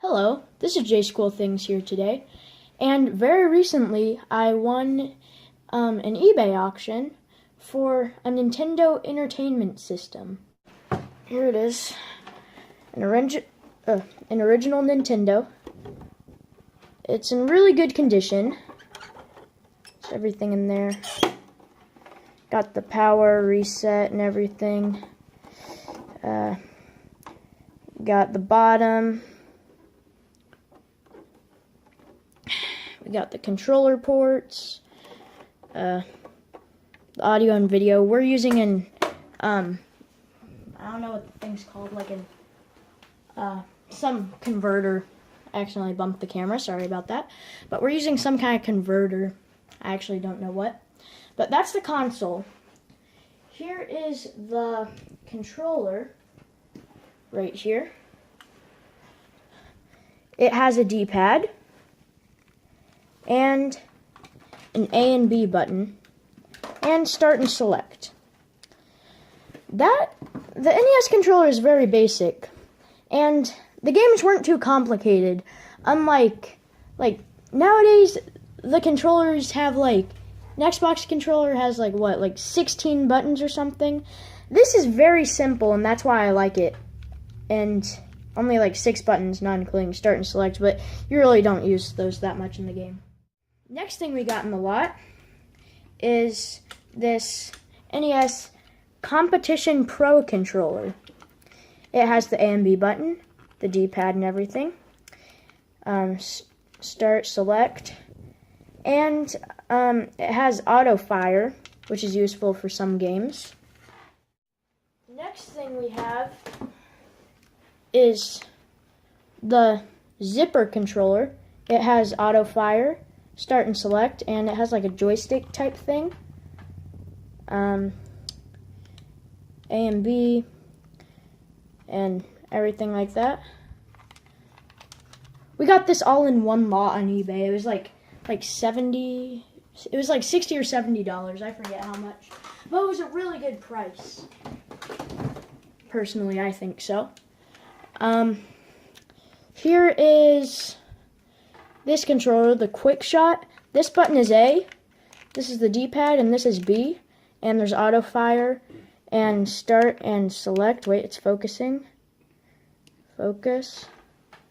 Hello, this is Jayscoolthings here today, and very recently I won an eBay auction for a Nintendo Entertainment System. Here it is, an original Nintendo. It's in really good condition. There's everything in there. Got the power reset and everything. Got the bottom. We got the controller ports, the audio and video. We're using an, I don't know what the thing's called, like some converter. I accidentally bumped the camera, sorry about that. But we're using some kind of converter. I actually don't know what. But that's the console. Here is the controller, right here. It has a D-pad and an A and B button, and start and select. The NES controller is very basic, and the games weren't too complicated. Unlike, nowadays, the controllers have, an Xbox controller has, 16 buttons or something. This is very simple, and that's why I like it. And only, 6 buttons, not including start and select, but you really don't use those that much in the game. Next thing we got in the lot is this NES Competition Pro controller. It has the A and B button, the D-pad and everything. Start, select, and it has auto fire, which is useful for some games. Next thing we have is the zipper controller. It has auto fire, start and select, and it has a joystick type thing. A and B and everything like that. We got this all in one lot on eBay. It was like $60 or $70, I forget how much. But it was a really good price. Personally, I think so. Here is this controller, the Quick Shot. This button is A, this is the D-pad, and this is B. And there's auto fire and start and select. Wait, it's focusing. Focus.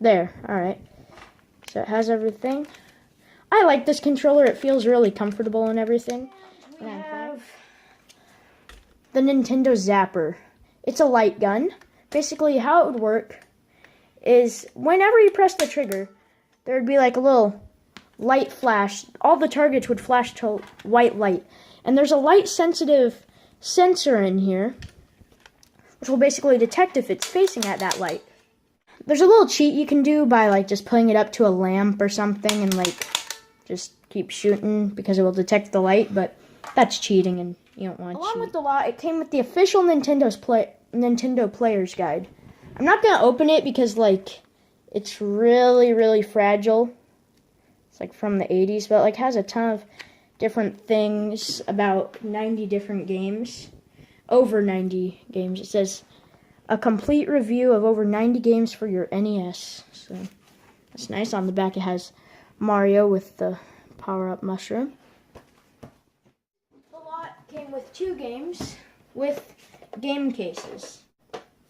There, alright. So it has everything. I like this controller, it feels really comfortable and everything. We have the Nintendo Zapper. It's a light gun. Basically, how it would work is whenever you press the trigger, there would be a little light flash. All the targets would flash to white light. And there's a light-sensitive sensor in here, which will basically detect if it's facing at that light. There's a little cheat you can do by, just putting it up to a lamp or something and, just keep shooting because it will detect the light, but that's cheating and you don't want to cheat. Along with the lot, it came with the official Nintendo Player's Guide. I'm not going to open it because, it's really, really fragile. It's, from the 80s, but, has a ton of different things, about 90 different games. Over 90 games. It says, a complete review of over 90 games for your NES. So, that's nice. On the back, it has Mario with the power-up mushroom. The lot came with 2 games with game cases.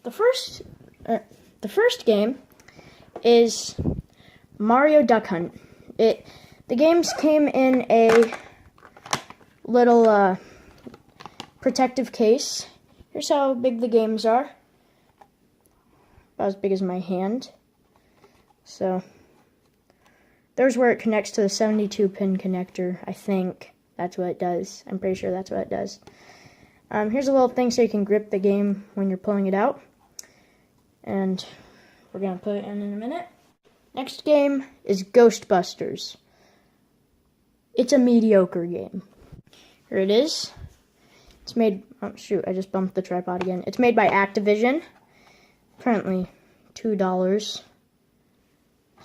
The first game is Mario Duck Hunt. The games came in a little protective case. Here's how big the games are. About as big as my hand. So there's where it connects to the 72-pin connector. I think that's what it does. I'm pretty sure that's what it does. Here's a little thing so you can grip the game when you're pulling it out. And we're going to put it in a minute. Next game is Ghostbusters. It's a mediocre game. Here it is. It's made, oh shoot, I just bumped the tripod again. It's made by Activision. Currently $2.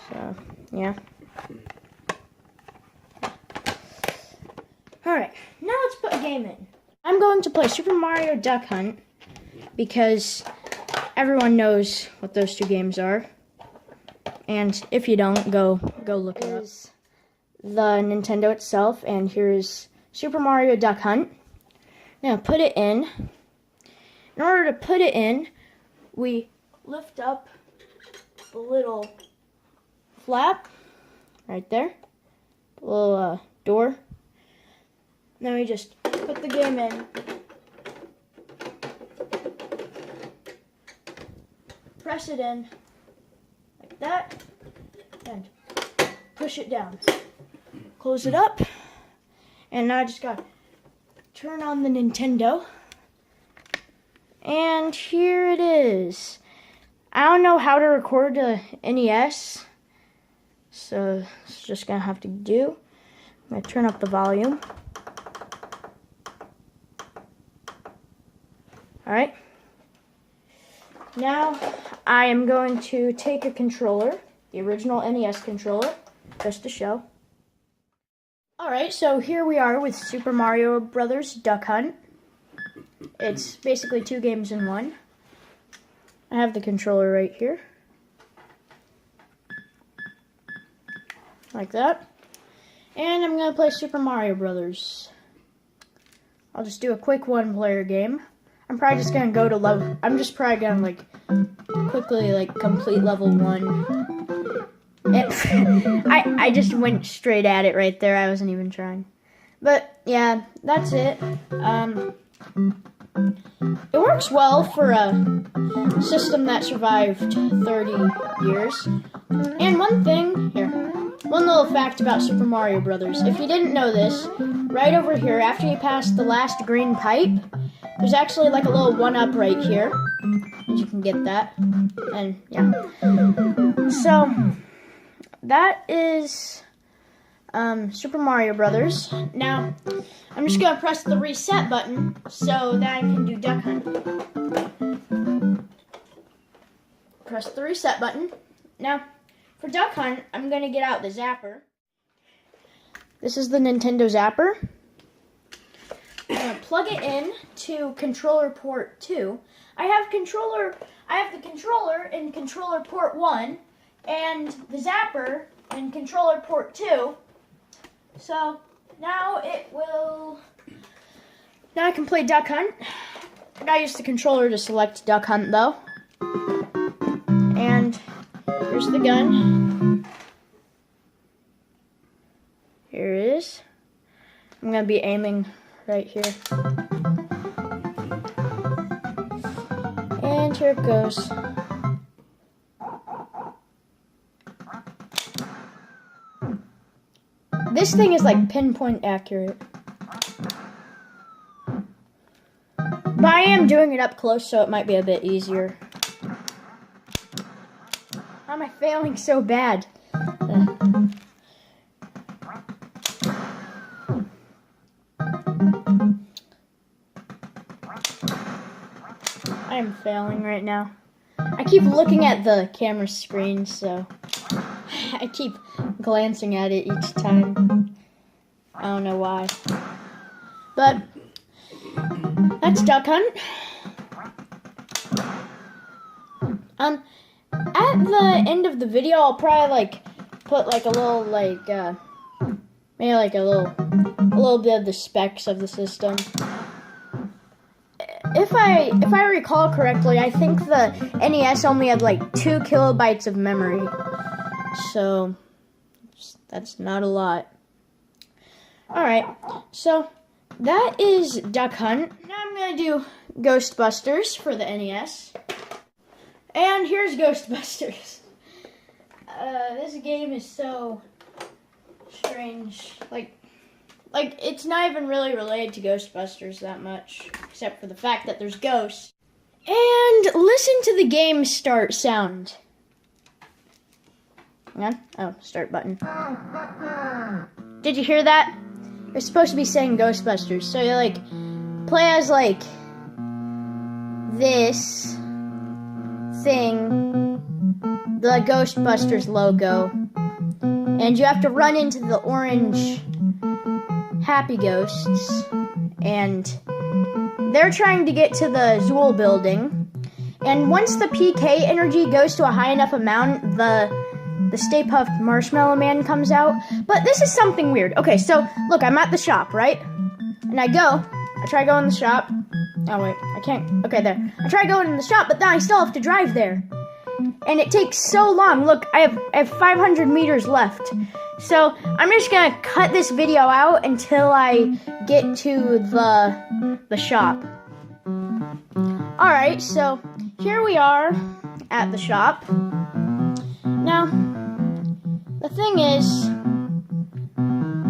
So, yeah. Alright, now let's put a game in. I'm going to play Super Mario Duck Hunt because everyone knows what those two games are. And if you don't, go look it up. The Nintendo itself, and here's Super Mario Duck Hunt. Now put it in. In order to put it in, we lift up the little flap right there, the little door. Then we just put the game in. Press it in like that, and push it down. Close it up, and now I just gotta turn on the Nintendo, and here it is. I don't know how to record the NES, so it's just gonna have to do. I'm gonna turn up the volume. Alright. Now I am going to take a controller, the original NES controller, just to show. Alright, so here we are with Super Mario Brothers Duck Hunt. It's basically 2 games in 1. I have the controller right here. Like that. And I'm going to play Super Mario Brothers. I'll just do a quick 1-player game. I'm probably just going to go to level... I'm just probably going to, like, quickly, like, complete level 1. I just went straight at it right there. I wasn't even trying. But, yeah, that's it. It works well for a system that survived 30 years. And one thing, here, one little fact about Super Mario Brothers. If you didn't know this, right over here, after you pass the last green pipe, there's actually like a little 1-up right here. And you can get that. And, yeah. So, that is Super Mario Brothers. Now, I'm just going to press the reset button so that I can do Duck Hunt. Press the reset button. Now, for Duck Hunt, I'm going to get out the zapper. This is the Nintendo zapper. I'm going to plug it in to controller port 2. I have the controller in controller port 1 and the zapper in controller port 2. So now now I can play Duck Hunt. I gotta use the controller to select Duck Hunt though. And here's the gun. Here it is. I'm gonna be aiming right here. And here it goes. This thing is like pinpoint accurate. But I am doing it up close, so it might be a bit easier. How am I failing so bad? I am failing right now. I keep looking at the camera screen, so I keep glancing at it each time. I don't know why. But that's Duck Hunt. At the end of the video, I'll probably like put like a little maybe like a little bit of the specs of the system. If I recall correctly, I think the NES only had like 2 kilobytes of memory. So that's not a lot. Alright, so that is Duck Hunt. Now I'm going to do Ghostbusters for the NES. And here's Ghostbusters. This game is so strange. Like it's not even really related to Ghostbusters that much, except for the fact that there's ghosts. And listen to the game start sound. Hang on. Oh, start button. Did you hear that? It's supposed to be saying Ghostbusters. So you like play as like this thing, the Ghostbusters logo, and you have to run into the orange happy ghosts, and they're trying to get to the Zool building. And once the PK energy goes to a high enough amount, the the Stay Puft Marshmallow Man comes out. But this is something weird. Okay, so look, I'm at the shop, right? And I try going in the shop. Oh wait, I can't. Okay, there. I try going in the shop, but then I still have to drive there. And it takes so long. Look, I have 500 meters left. So I'm just gonna cut this video out until I get to the shop. Alright, so here we are at the shop. Now, the thing is,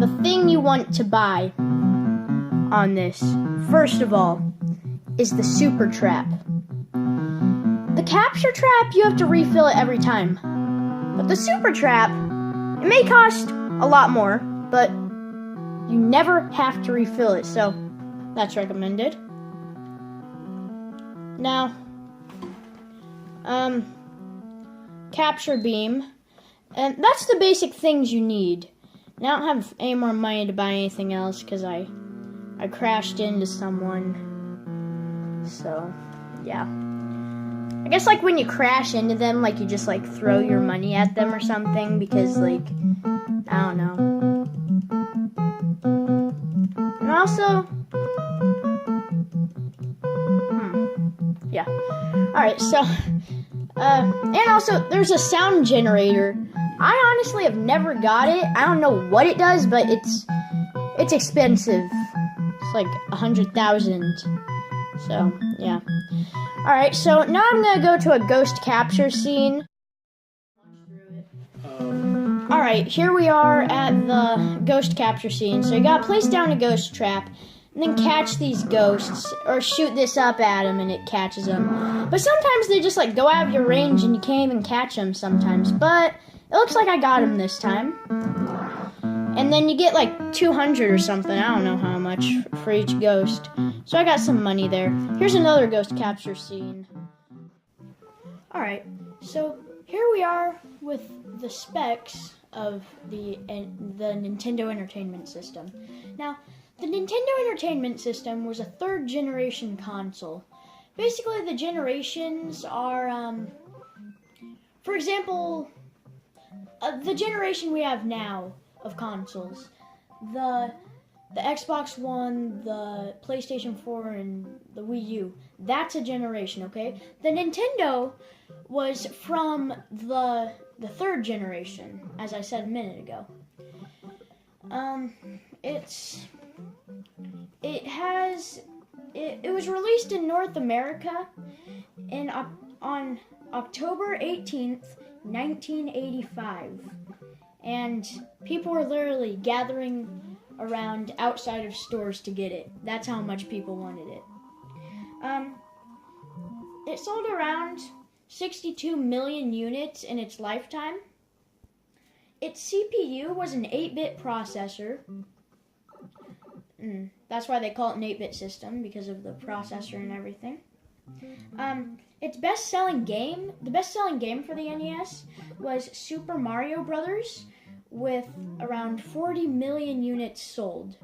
the thing you want to buy on this, first of all, is the super trap. The capture trap, you have to refill it every time. But the super trap, it may cost a lot more, but you never have to refill it, so that's recommended. Now, capture beam, and that's the basic things you need. And I don't have any more money to buy anything else because I crashed into someone. So, yeah. I guess like when you crash into them, like you just like throw your money at them or something because like, I don't know. And also, yeah. Alright, so, and also there's a sound generator. I honestly have never got it. I don't know what it does, but it's expensive. It's like 100,000. So, yeah. Alright, so now I'm gonna go to a ghost capture scene. Alright, here we are at the ghost capture scene. So you gotta place down a ghost trap, and then catch these ghosts, or shoot this up at them and it catches them. But sometimes they just like go out of your range and you can't even catch them sometimes. But it looks like I got him this time. And then you get like 200 or something, I don't know how much, for each ghost. So I got some money there. Here's another ghost capture scene. Alright, so here we are with the specs of the Nintendo Entertainment System. Now, the Nintendo Entertainment System was a third generation console. Basically, the generations are, for example, the generation we have now of consoles. The Xbox One, the PlayStation 4, and the Wii U. That's a generation, okay? The Nintendo was from the third generation, as I said a minute ago. It was released in North America on October 18th, 1985. And people were literally gathering around outside of stores to get it. That's how much people wanted it. It sold around 62 million units in its lifetime. Its CPU was an 8-bit processor. That's why they call it an 8-bit system, because of the processor and everything. Its best-selling game, the best-selling game for the NES was Super Mario Brothers, with around 40 million units sold.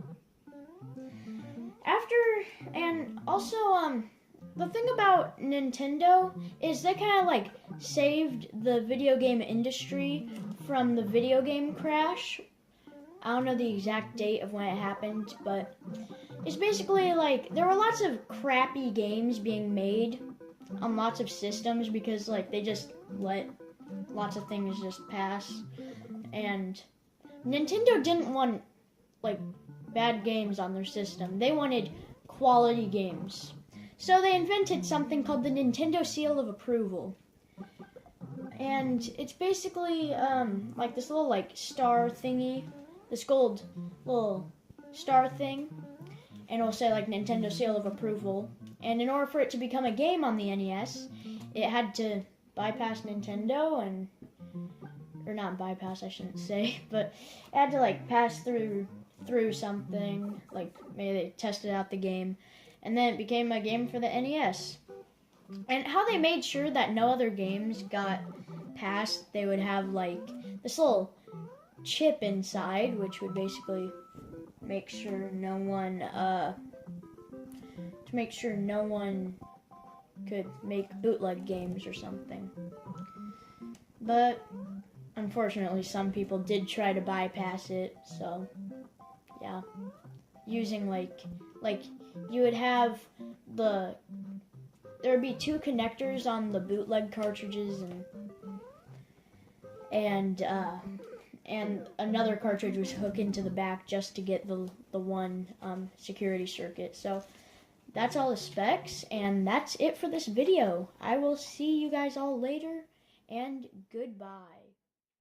The thing about Nintendo is they kind of like saved the video game industry from the video game crash. I don't know the exact date of when it happened, but it's basically like there were lots of crappy games being made on lots of systems because like they just let lots of things just pass. And Nintendo didn't want like bad games on their system. They wanted quality games. So they invented something called the Nintendo Seal of Approval. And it's basically like this little like star thingy, this gold little star thing, and it'll say like Nintendo Seal of Approval. And in order for it to become a game on the NES, it had to bypass Nintendo or not bypass, I shouldn't say, but it had to like pass through something, like maybe they tested out the game, and then it became a game for the NES. And how they made sure that no other games got passed, they would have like this little chip inside, which would basically make sure no one could make bootleg games or something. But unfortunately, some people did try to bypass it. So, yeah, using like you would have there would be two connectors on the bootleg cartridges, and another cartridge was hooked into the back just to get the one security circuit. So that's all the specs, and that's it for this video. I will see you guys all later, and goodbye.